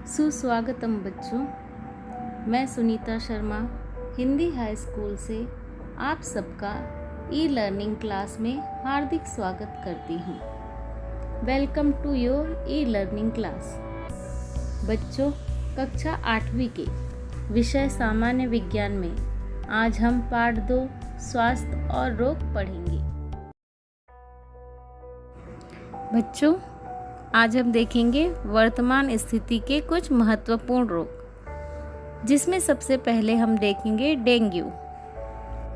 सुस्वागतम बच्चों। मैं सुनीता शर्मा हिंदी हाई स्कूल से आप सबका ई लर्निंग क्लास में हार्दिक स्वागत करती हूँ। Welcome to your e learning class. बच्चों, कक्षा 8वीं के विषय सामान्य विज्ञान में आज हम पाठ 2 स्वास्थ्य और रोग पढ़ेंगे। बच्चों, आज हम देखेंगे वर्तमान स्थिति के कुछ महत्वपूर्ण रोग, जिसमें सबसे पहले हम देखेंगे डेंगू।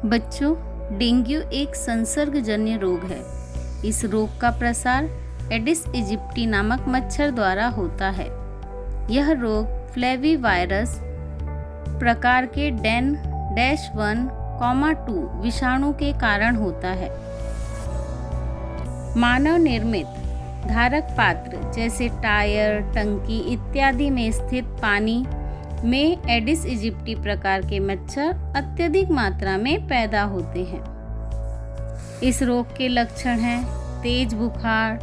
बच्चों, डेंगू एक संसर्गजन्य रोग है। इस रोग का प्रसार एडिस इजिप्टी नामक मच्छर द्वारा होता है। यह रोग फ्लेविवायरस प्रकार के -1,2 विषाणु के कारण होता है। मानव निर्मित धारक पात्र जैसे टायर, टंकी इत्यादि में स्थित पानी में एडिस इजिप्टी प्रकार के मच्छर अत्यधिक मात्रा में पैदा होते हैं। इस रोग के लक्षण हैं तेज बुखार,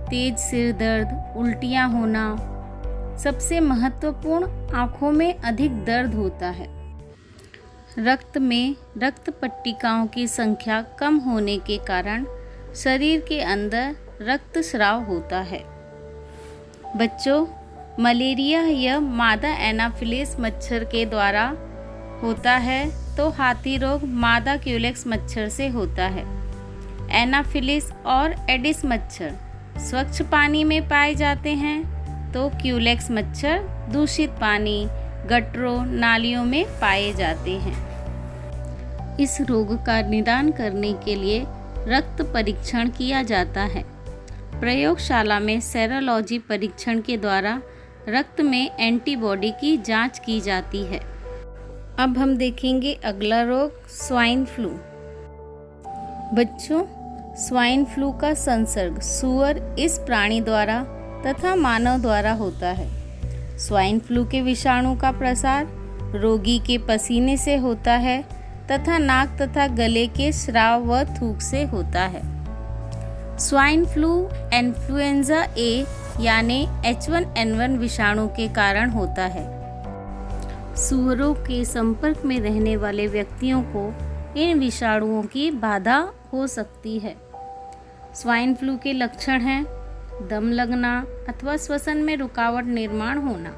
तेज सिर दर्द, उल्टियां होना। सबसे महत्वपूर्ण, आँखों में अधिक दर्द होता है। रक्त में रक्त पट्टिकाओं की संख्या कम होने के कारण शरीर के अंदर रक्तस्राव होता है। बच्चों, मलेरिया यह मादा एनाफिलिस मच्छर के द्वारा होता है, तो हाथी रोग मादा क्यूलेक्स मच्छर से होता है। एनाफिलिस और एडिस मच्छर स्वच्छ पानी में पाए जाते हैं, तो क्यूलेक्स मच्छर दूषित पानी, गटरों, नालियों में पाए जाते हैं। इस रोग का निदान करने के लिए रक्त परीक्षण किया जाता है। प्रयोगशाला में सेरोलॉजी परीक्षण के द्वारा रक्त में एंटीबॉडी की जांच की जाती है। अब हम देखेंगे अगला रोग, स्वाइन फ्लू। बच्चों, स्वाइन फ्लू का संसर्ग सूअर इस प्राणी द्वारा तथा मानव द्वारा होता है। स्वाइन फ्लू के विषाणु का प्रसार रोगी के पसीने से होता है तथा नाक तथा गले के स्राव व थूक से होता है। स्वाइन फ्लू इन्फ्लुएंजा ए यानी H1N1 विषाणु के कारण होता है। सूअरों के संपर्क में रहने वाले व्यक्तियों को इन विषाणुओं की बाधा हो सकती है। स्वाइन फ्लू के लक्षण हैं दम लगना अथवा श्वसन में रुकावट निर्माण होना,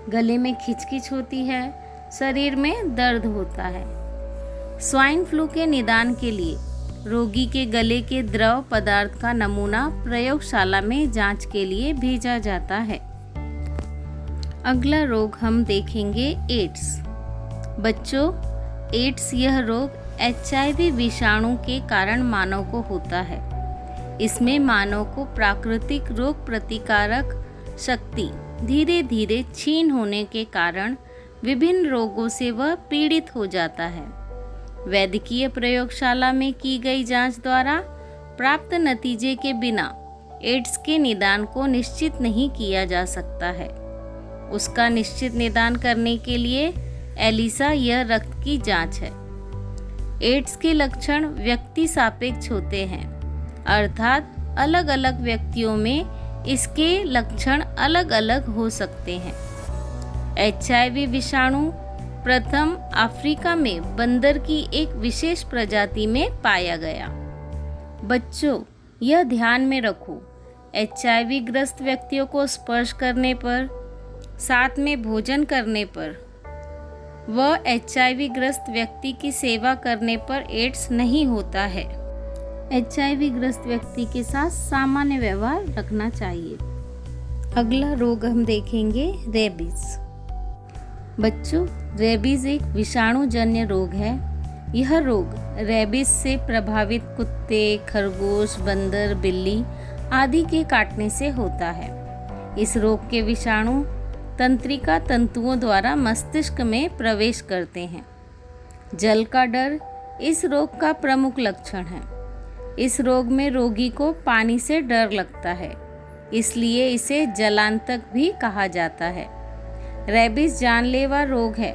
गले में खिचखिच होती है, शरीर में दर्द होता है। स्वाइन फ्लू के निदान के लिए रोगी के गले के द्रव पदार्थ का नमूना प्रयोगशाला में जांच के लिए भेजा जाता है। अगला रोग हम देखेंगे एड्स। बच्चों, एड्स यह रोग HIV विषाणु के कारण मानव को होता है। इसमें मानव को प्राकृतिक रोग प्रतिकारक शक्ति धीरे धीरे क्षीण होने के कारण विभिन्न रोगों से वह पीड़ित हो जाता है। वैद्यकीय प्रयोगशाला में की गई जांच द्वारा प्राप्त नतीजे के बिना एड्स के निदान को निश्चित नहीं किया जा सकता है। उसका निश्चित निदान करने के लिए एलिसा यह रक्त की जांच है। एड्स के लक्षण व्यक्ति सापेक्ष होते हैं, अर्थात अलग अलग व्यक्तियों में इसके लक्षण अलग अलग हो सकते हैं। HIV विषाणु प्रथम अफ्रीका में बंदर की एक विशेष प्रजाति में पाया गया। बच्चों, यह ध्यान में रखो, HIV ग्रस्त व्यक्तियों को स्पर्श करने पर, साथ में भोजन करने पर व HIV ग्रस्त व्यक्ति की सेवा करने पर एड्स नहीं होता है। HIV ग्रस्त व्यक्ति के साथ सामान्य व्यवहार रखना चाहिए। अगला रोग हम देखेंगे रेबीज। बच्चों, रेबीज एक विषाणुजन्य रोग है। यह रोग रेबीज से प्रभावित कुत्ते, खरगोश, बंदर, बिल्ली आदि के काटने से होता है। इस रोग के विषाणु तंत्रिका तंतुओं द्वारा मस्तिष्क में प्रवेश करते हैं। जल का डर इस रोग का प्रमुख लक्षण है। इस रोग में रोगी को पानी से डर लगता है, इसलिए इसे जलांतक भी कहा जाता है। रेबीज जानलेवा रोग है,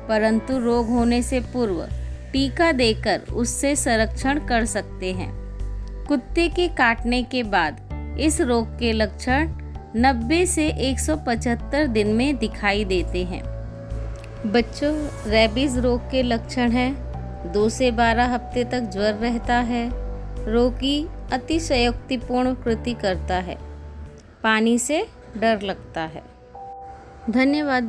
परंतु रोग होने से पूर्व टीका देकर उससे संरक्षण कर सकते हैं। कुत्ते के काटने के बाद इस रोग के लक्षण 90 से 175 दिन में दिखाई देते हैं। बच्चों, रेबीज रोग के लक्षण हैं 2 से 12 हफ्ते तक ज्वर रहता है, रोगी अतिशयोक्तिपूर्ण कृति करता है, पानी से डर लगता है। धन्यवाद।